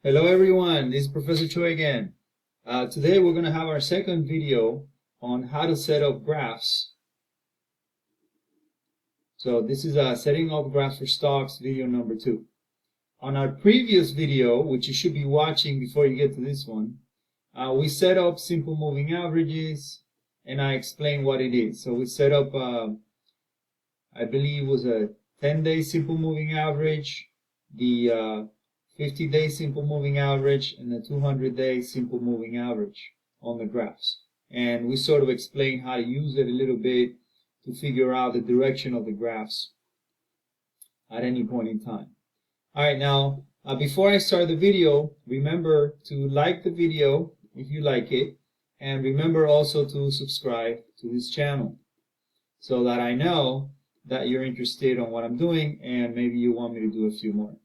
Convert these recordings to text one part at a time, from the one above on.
Hello everyone, this is Professor Choi again. Today we're going to have our second video on how to set up graphs. So this is setting up graphs for stocks video number 2. On our previous video, which you should be watching before you get to this one, we set up simple moving averages and I explained what it is. So we set up, I believe it was a 10-day simple moving average, the 50-day simple moving average, and the 200-day simple moving average on the graphs. And we sort of explain how to use it a little bit to figure out the direction of the graphs at any point in time. Alright, now before I start the video, remember to like the video if you like it, and remember also to subscribe to this channel so that I know that you're interested on what I'm doing and maybe you want me to do a few more.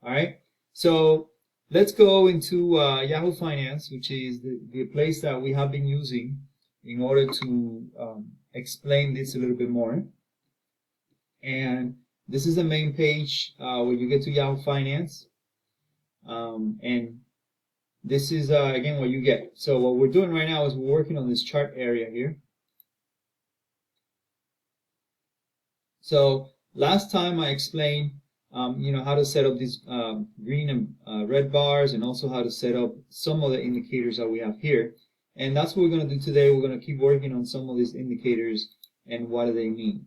Alright, so let's go into Yahoo Finance, which is the place that we have been using in order to explain this a little bit more. And this is the main page where you get to Yahoo Finance. And this is, again, what you get. So what we're doing right now is we're working on this chart area here. So last time I explained how to set up these green and red bars, and also how to set up some of the indicators that we have here. And that's what we're going to do today. We're going to keep working on some of these indicators and what do they mean.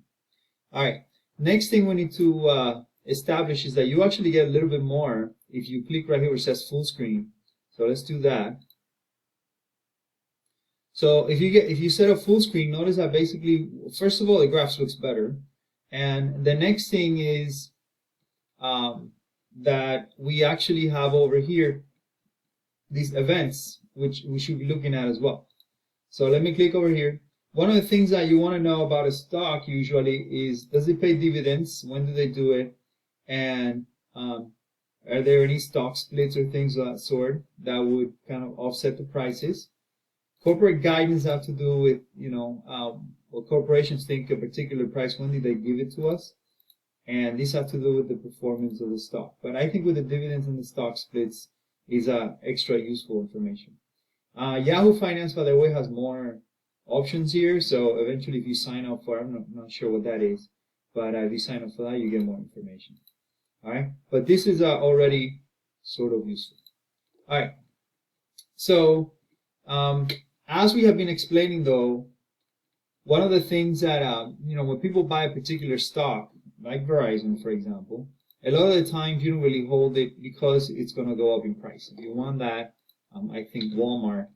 Alright, next thing we need to establish is that you actually get a little bit more if you click right here where it says full screen. So let's do that. So if you set up full screen, notice that basically, first of all, the graphs looks better. And the next thing is that we actually have over here these events, which we should be looking at as well. So let me click over here. One of the things that you want to know about a stock usually is, does it pay dividends? When do they do it? And are there any stock splits or things of that sort that would kind of offset the prices? Corporate guidance have to do with, what corporations think a particular price, when did they give it to us? And these have to do with the performance of the stock. But I think with the dividends and the stock splits is extra useful information. Yahoo Finance, by the way, has more options here. So eventually, if you sign up for, I'm not sure what that is, but if you sign up for that, you get more information. All right. But this is already sort of useful. All right. So as we have been explaining, though, one of the things that when people buy a particular stock, like Verizon, for example, a lot of the times you don't really hold it because it's going to go up in price. If you want that, I think Amazon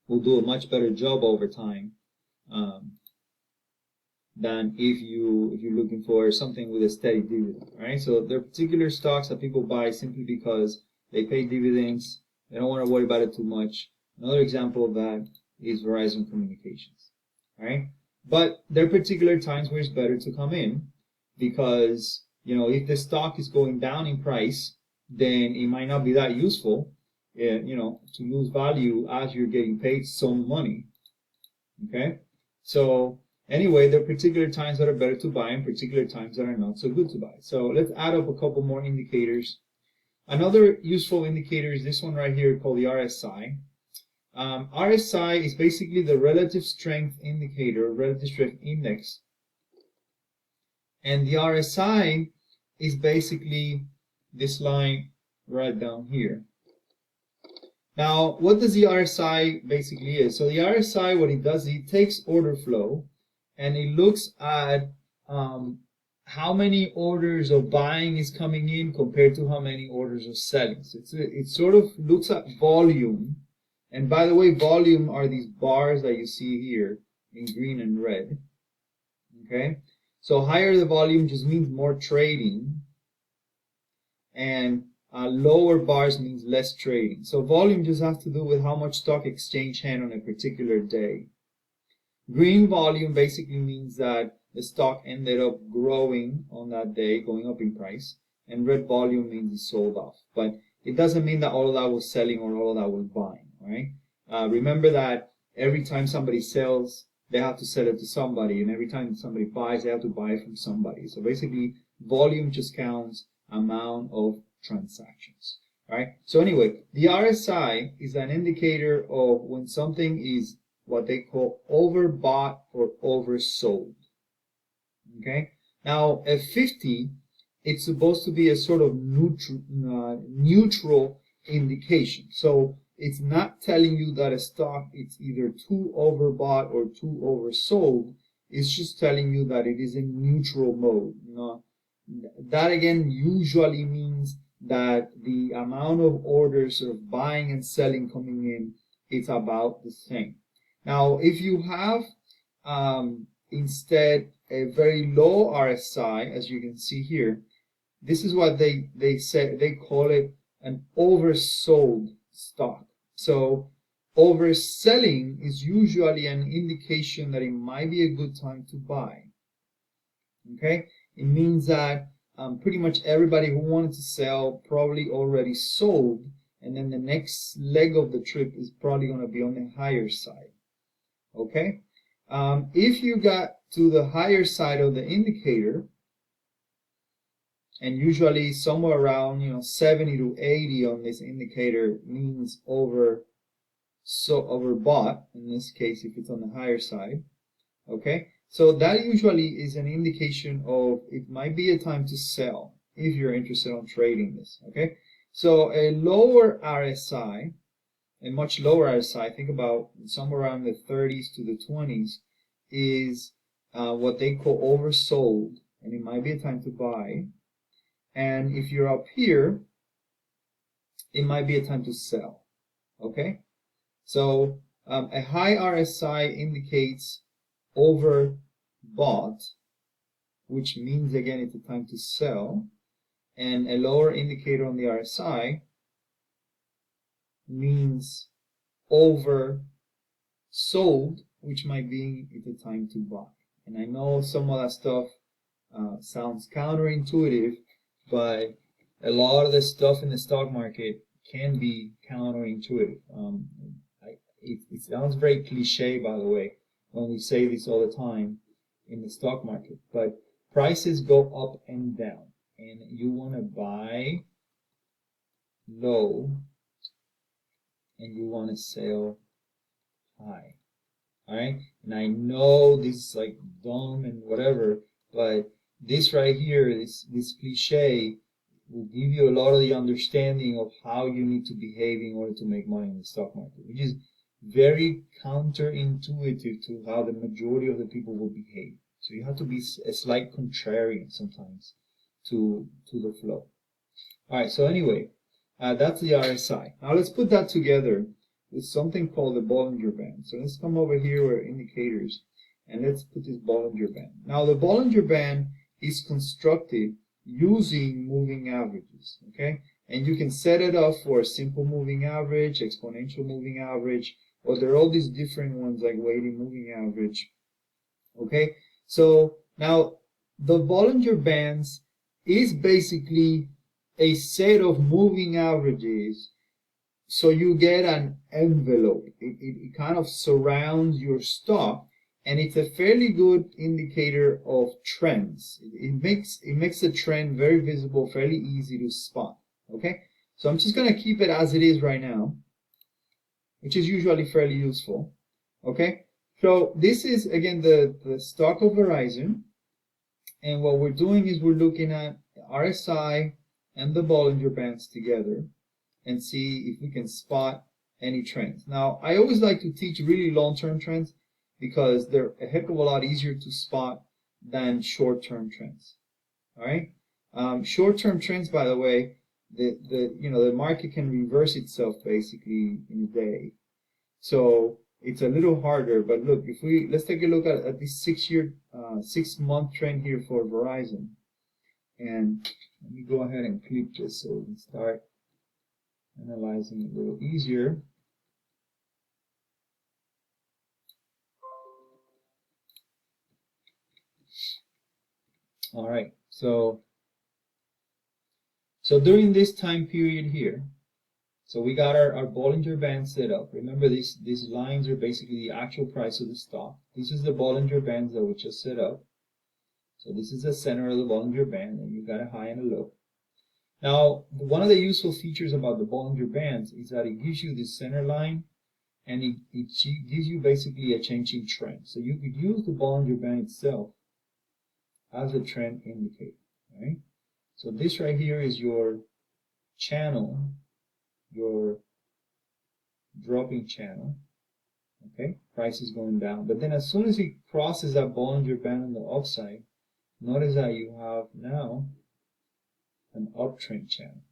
will do a much better job over time than if you're looking for something with a steady dividend, right? So there are particular stocks that people buy simply because they pay dividends. They don't want to worry about it too much. Another example of that is Verizon Communications, right? But there are particular times where it's better to come in because, if the stock is going down in price, then it might not be that useful, to lose value as you're getting paid some money, okay? So anyway, there are particular times that are better to buy and particular times that are not so good to buy. So let's add up a couple more indicators. Another useful indicator is this one right here called the RSI. RSI is basically the relative strength indicator, relative strength index. And the RSI is basically this line right down here. Now, what does the RSI basically is? So the RSI, what it does, it takes order flow and it looks at how many orders of buying is coming in compared to how many orders of selling. So it sort of looks at volume. And by the way, volume are these bars that you see here in green and red. Okay? So higher the volume just means more trading. And lower bars means less trading. So volume just has to do with how much stock exchange hand on a particular day. Green volume basically means that the stock ended up growing on that day, going up in price. And red volume means it sold off. But it doesn't mean that all of that was selling or all of that was buying, right? Remember that every time somebody sells, they have to sell it to somebody. And every time somebody buys, they have to buy it from somebody. So basically, volume just counts amount of transactions. Right? So anyway, the RSI is an indicator of when something is what they call overbought or oversold. Okay? Now, at 50, it's supposed to be a sort of neutral indication. So it's not telling you that a stock is either too overbought or too oversold. It's just telling you that it is in neutral mode. That again usually means that the amount of orders of buying and selling coming in is about the same. Now, if you have instead a very low RSI, as you can see here, this is what they say. They call it an oversold stock. So overselling is usually an indication that it might be a good time to buy. Okay, it means that pretty much everybody who wanted to sell probably already sold, and then the next leg of the trip is probably going to be on the higher side. Okay, if you got to the higher side of the indicator, and usually somewhere around 70 to 80 on this indicator means overbought in this case if it's on the higher side. Okay, so that usually is an indication of it might be a time to sell if you're interested in trading this. Okay, so a lower RSI, a much lower RSI, think about somewhere around the 30s to the 20s, is what they call oversold, and it might be a time to buy. And if you're up here, it might be a time to sell. Okay, so a high RSI indicates overbought, which means again it's a time to sell, and a lower indicator on the RSI means oversold, which might be it's a time to buy. And I know some of that stuff sounds counterintuitive, but a lot of the stuff in the stock market can be counterintuitive. It sounds very cliche, by the way, when we say this all the time in the stock market, but prices go up and down, and you want to buy low and you want to sell high. All right, and I know this is like dumb and whatever, but this right here, this cliche will give you a lot of the understanding of how you need to behave in order to make money in the stock market, which is very counterintuitive to how the majority of the people will behave. So you have to be a slight contrarian sometimes to the flow. All right, so anyway, that's the RSI. Now let's put that together with something called the Bollinger Band. So let's come over here where indicators, and let's put this Bollinger Band. Now the Bollinger Band is constructed using moving averages, okay? And you can set it up for a simple moving average, exponential moving average, or there are all these different ones like weighted moving average, okay? So now the Bollinger Bands is basically a set of moving averages, so you get an envelope. It kind of surrounds your stock, and it's a fairly good indicator of trends. It makes the trend very visible, fairly easy to spot. Okay, so I'm just going to keep it as it is right now, which is usually fairly useful. Okay, so this is again the stock of Verizon, and what we're doing is we're looking at RSI and the Bollinger Bands together and see if we can spot any trends. Now, I always like to teach really long-term trends because they're a heck of a lot easier to spot than short-term trends. All right, short-term trends, by the way, the market can reverse itself basically in a day, so it's a little harder. But look, let's take a look at this 6-month trend here for Verizon, and let me go ahead and click this so we can start analyzing it a little easier. All right, so during this time period here, so we got our Bollinger Band set up. Remember, these lines are basically the actual price of the stock. This is the Bollinger Bands that we just set up. So this is the center of the Bollinger Band, and you've got a high and a low. Now, one of the useful features about the Bollinger Bands is that it gives you this center line, and it gives you basically a changing trend. So you could use the Bollinger Band itself as a trend indicator. Right? So this right here is your channel, your dropping channel. Okay, price is going down. But then as soon as it crosses that Bollinger Band on the upside, notice that you have now an uptrend channel.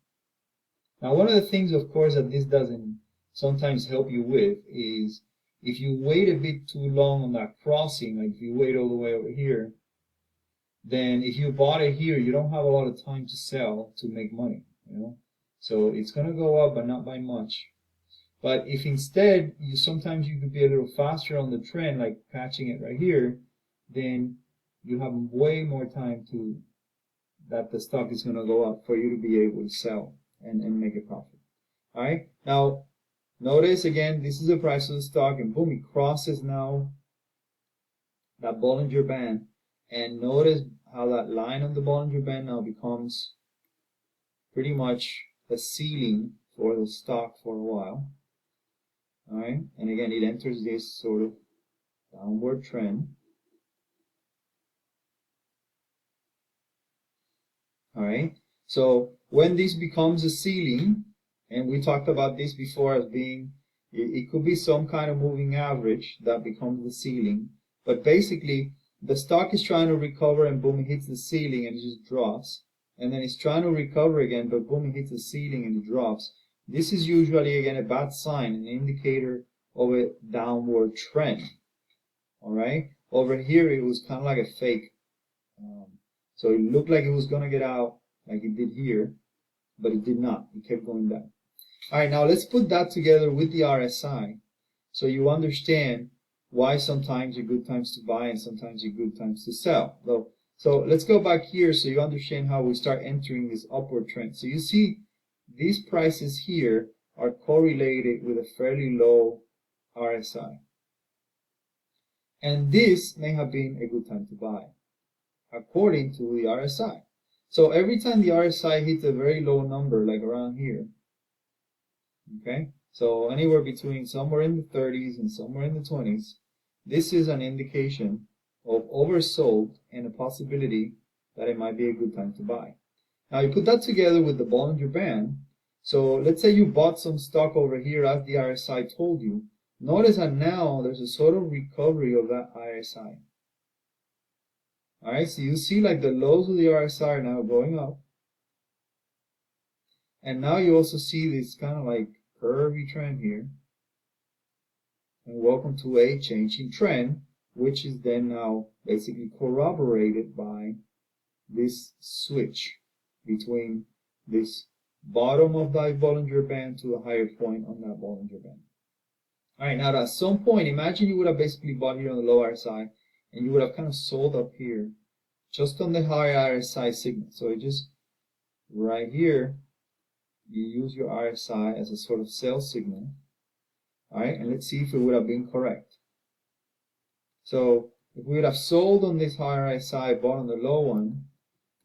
Now, one of the things, of course, that this doesn't sometimes help you with is if you wait a bit too long on that crossing, like if you wait all the way over here, then if you bought it here, you don't have a lot of time to sell to make money, you know. So it's going to go up, but not by much. But if instead, sometimes you could be a little faster on the trend, like catching it right here, then you have way more time that the stock is going to go up for you to be able to sell and make a profit. All right. Now, notice again, this is the price of the stock, and boom, it crosses now that Bollinger Band. And notice how that line on the Bollinger Band now becomes pretty much the ceiling for the stock for a while. All right. And again, it enters this sort of downward trend. All right. So when this becomes a ceiling, and we talked about this before as being, it could be some kind of moving average that becomes the ceiling. But basically, the stock is trying to recover, and boom, it hits the ceiling and it just drops. And then it's trying to recover again, but boom, it hits the ceiling and it drops. This is usually, again, a bad sign, an indicator of a downward trend. All right. Over here, it was kind of like a fake. So it looked like it was going to get out like it did here, but it did not. It kept going down. All right, now let's put that together with the RSI so you understand why sometimes are good times to buy and sometimes are good times to sell. So let's go back here so you understand how we start entering this upward trend. So you see these prices here are correlated with a fairly low RSI. And this may have been a good time to buy, according to the RSI. So every time the RSI hits a very low number, like around here, okay, so anywhere between somewhere in the 30s and somewhere in the 20s, this is an indication of oversold and a possibility that it might be a good time to buy. Now you put that together with the Bollinger Band. So let's say you bought some stock over here as the RSI told you. Notice that now there's a sort of recovery of that RSI. All right, so you see like the lows of the RSI are now going up. And now you also see this kind of like curvy trend here. And welcome to a changing trend, which is then now basically corroborated by this switch between this bottom of that Bollinger Band to a higher point on that Bollinger Band. All right, now at some point, imagine you would have basically bought here on the low RSI, and you would have kind of sold up here just on the high RSI signal. So it just right here, you use your RSI as a sort of sell signal. All right, and let's see if it would have been correct. So if we would have sold on this high RSI, bought on the low one,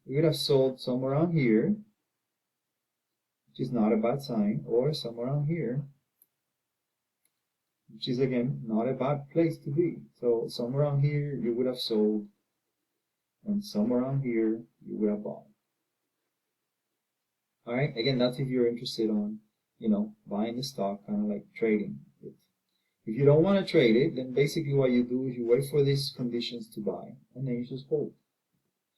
we would have sold somewhere around here, which is not a bad sign, or somewhere around here, which is again not a bad place to be. So somewhere around here you would have sold, and somewhere around here you would have bought. All right, again, that's if you're interested on, buying the stock, kind of like trading it. If you don't want to trade it, then basically what you do is you wait for these conditions to buy, and then you just hold.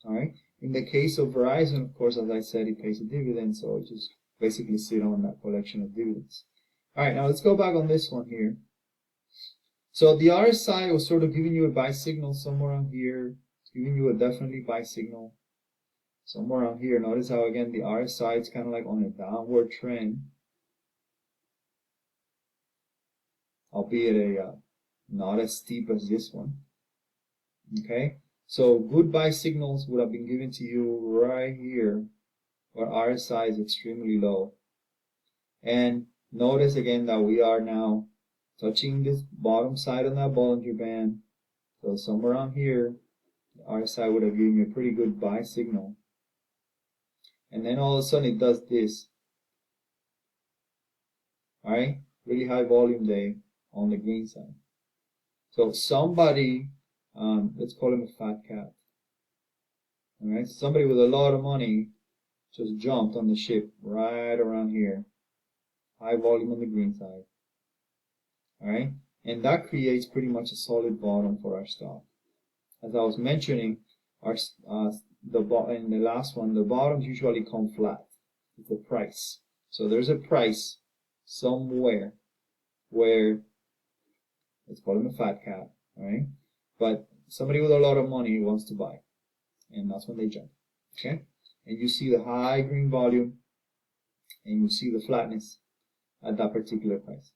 All right. In the case of Verizon, of course, as I said, it pays a dividend, so it just basically sit on that collection of dividends. All right, now let's go back on this one here. So the RSI was sort of giving you a buy signal somewhere on here. It's giving you a definitely buy signal somewhere around here. Notice how, again, the RSI is kind of like on a downward trend, albeit not as steep as this one. Okay, so good buy signals would have been given to you right here, where RSI is extremely low. And notice again that we are now touching this bottom side on that Bollinger Band. So somewhere around here, the RSI would have given you a pretty good buy signal. And then all of a sudden it does this. Alright? Really high volume day on the green side. So somebody, let's call him a fat cat. Alright? Somebody with a lot of money just jumped on the ship right around here. High volume on the green side. Alright? And that creates pretty much a solid bottom for our stock. As I was mentioning, in the last one, the bottoms usually come flat. It's a price. So there's a price somewhere where, let's call him a fat cat, alright? But somebody with a lot of money wants to buy. And that's when they jump. Okay? And you see the high green volume, and you see the flatness at that particular price.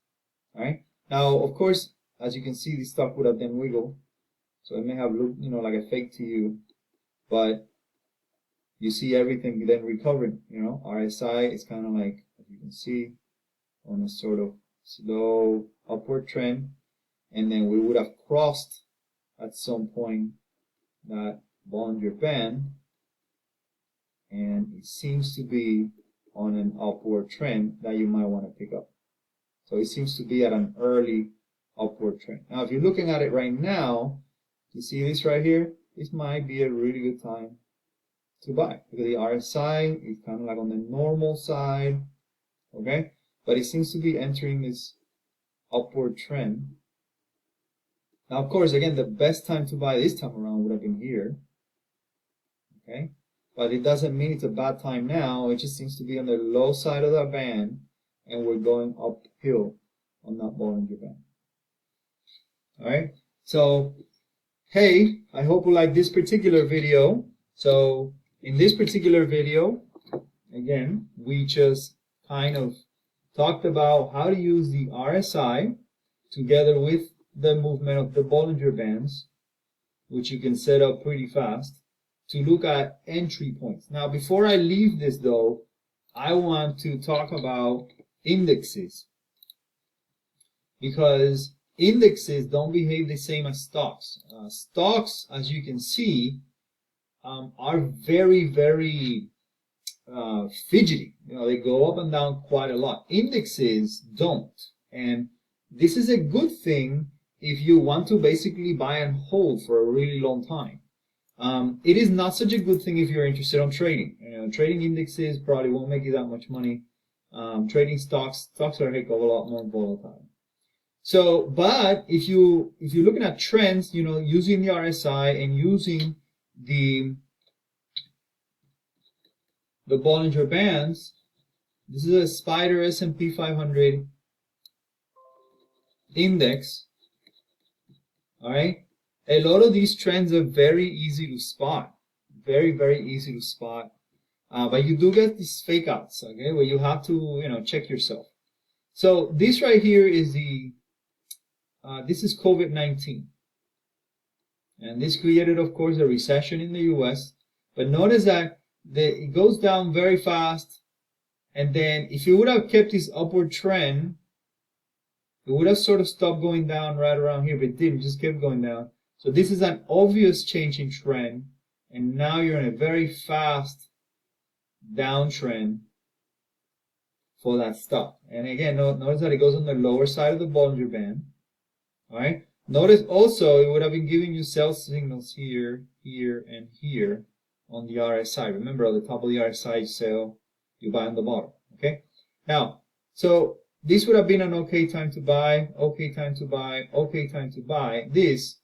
Alright? Now, of course, as you can see, the stock would have then wiggled. So it may have looked, like a fake to you, but you see everything then recovering, RSI is kind of like, as you can see, on a sort of slow upward trend, and then we would have crossed at some point that Bollinger Band, and it seems to be on an upward trend that you might want to pick up. So it seems to be at an early upward trend. Now, if you're looking at it right now, you see this right here? This might be a really good time to buy because the RSI is kind of like on the normal side, okay? But it seems to be entering this upward trend. Now, of course, again, the best time to buy this time around would have been here, okay? But it doesn't mean it's a bad time now. It just seems to be on the low side of that band, and we're going uphill on that Bollinger Band. All right? So, hey, I hope you like this particular video. So, in this particular video, again, we just kind of talked about how to use the RSI together with the movement of the Bollinger Bands, which you can set up pretty fast, to look at entry points. Now, before I leave this though, I want to talk about indexes, because indexes don't behave the same as stocks. Stocks, as you can see, are very, very fidgety. They go up and down quite a lot. Indexes don't. And this is a good thing if you want to basically buy and hold for a really long time. It is not such a good thing if you're interested on trading. Trading indexes probably won't make you that much money. Trading stocks are a heck of a lot more volatile. So, but if you're looking at trends, using the RSI and using the Bollinger Bands, this is a Spider S&P 500 index. All right. A lot of these trends are very easy to spot. Very, very easy to spot. But you do get these fake outs, okay, where you have to, check yourself. So this right here is this is COVID-19. And this created, of course, a recession in the US. But notice that it goes down very fast. And then if you would have kept this upward trend, it would have sort of stopped going down right around here, but it didn't, just kept going down. So this is an obvious change in trend, and now you're in a very fast downtrend for that stock. And again, notice that it goes on the lower side of the Bollinger Band. All right. Notice also it would have been giving you sell signals here, here, and here on the RSI. Remember, at the top of the RSI, you sell, you buy on the bottom. Okay. Now, so this would have been an okay time to buy, okay time to buy, okay time to buy. This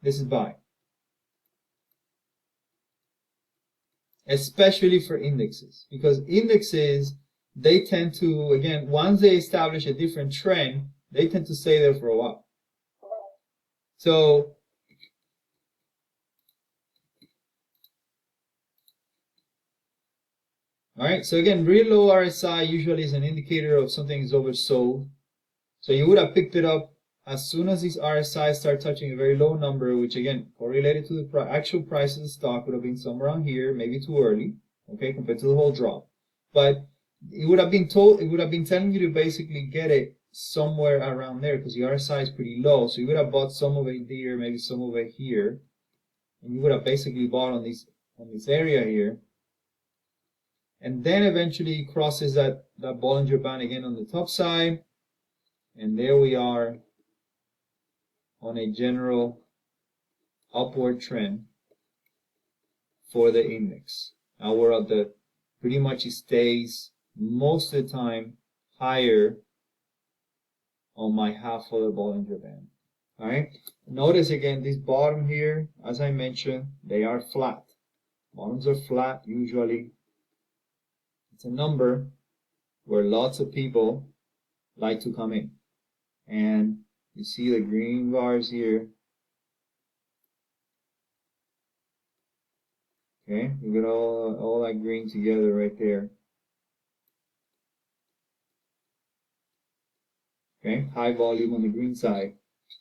is buy. Especially for indexes, because indexes, they tend to, again, once they establish a different trend, they tend to stay there for a while. So, all right, so again, really low RSI usually is an indicator of something is oversold. So you would have picked it up as soon as these RSI start touching a very low number, which again, correlated to the actual price of the stock, would have been somewhere around here, maybe too early, okay, compared to the whole drop. But it would have been telling you to basically get it somewhere around there, because the RSI is pretty low. So you would have bought some of it here, maybe some of it here, and you would have basically bought on this area here, and then eventually crosses that Bollinger Band again on the top side, and there we are on a general upward trend for the index. Now we're at the, pretty much it stays most of the time higher on my half of the Bollinger Band. Alright, notice again this bottom here, as I mentioned, they are flat. Bottoms are flat usually. It's a number where lots of people like to come in. And you see the green bars here. Okay, you get all that green together right there. Okay, high volume on the green side.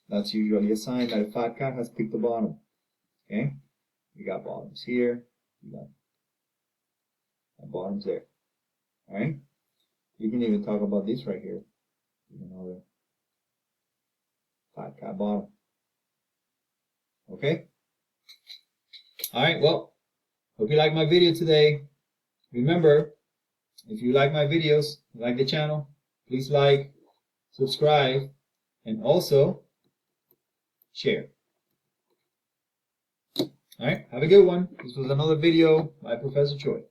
That's usually a sign that a fat cat has picked the bottom. Okay, you got bottoms here, you got bottoms there. All right, you can even talk about this right here. Another fat cat bottom. Okay. All right. Well, hope you like my video today. Remember, if you like my videos, like the channel, please like, subscribe, and also share. All right, have a good one. This was another video by Professor Choi.